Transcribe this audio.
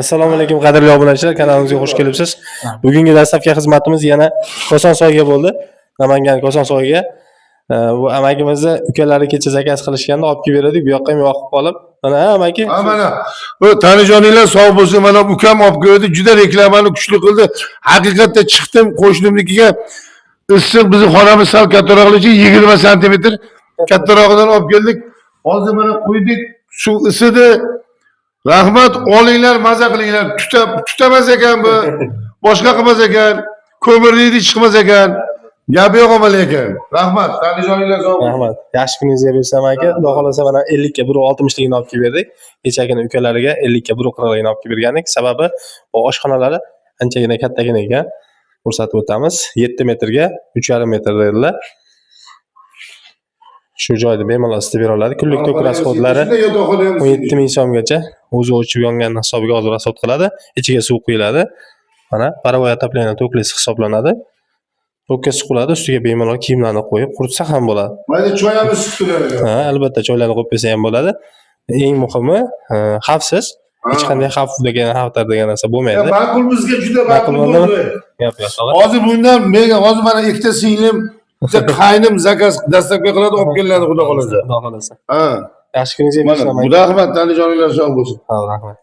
Assalomu alaykum qadrli obunachilar, kanalimizga xush kelibsiz. Bugungi dastlabki xizmatimiz yana Kosonsoyga bo'ldi. Namangan Kosonsoyga. Bu amakimizni ukalari kecha zakaz qilishganda olib kelib berdik. Bu yoqqa ham yoqib qolib. Mana amaki. Mana bu tanijoninglar sog' bo'lsin. Mana ukam olib keldi, juda reklamani kuchli qildi. Haqiqatda chiqdim qo'shnimnikiga. Issiq bizni xonamiz sal kattaroqlik uchun 20 sm kattarog'idan olib keldik. Hozir mana qo'ydik, suv isidi. Rahmat, olinglar, maza qilinglar. Tutamas ekan bu. Boshqa qilmas ekan. Ko'mirni chiqmas ekan. Gap yo'q lekin. Rahmat, tanijoninglar sog' bo'ling. Rahmat. Yaxshi kuningizga bersam aka. Xudo xolasa mana 50 ga 1.60 ligini olib kelib berdik. Kechagina ukalariga 50 ga 1.40 ligini olib kelib bergandik. Sababi bu oshxonalari anchagina kattagina ekan. Ko'rsatib o'tamiz. 7 metrga 3,5 metr dedilar. Shu joyda bemalol isitib bera oladi. Kunlik tok rasxodlari 17 ming so'mgacha o'zi o'chib yongan hisobiga hozir rasxod qiladi. Ichiga suv quyiladi. Mana paravoy отопление to'klisi hisoblanadi. Tokka suqiladi, ustiga bemalol kiyimlarni qo'yib quritsa ham bo'ladi. Mayli choy ham isitib Ha, albatta choylarni qo'yib bersa ham bo'ladi. Eng muhimi, xavfsiz. Hech qanday xavf degan narsa bo'lmaydi. Ma'qulmizga juda ma'qul bo'ldi. Gap yo'q. Hozir bundan menga hozir mana ikkita singlim, bitta qaynim zakaz dastlabki qiladi, olib keladi xudo xolasa. Xudo xolasa. Ha. Yaxshi kuningizga bersam. Rahmat, tanijoninglar sog' bo'lsin. Ha, rahmat.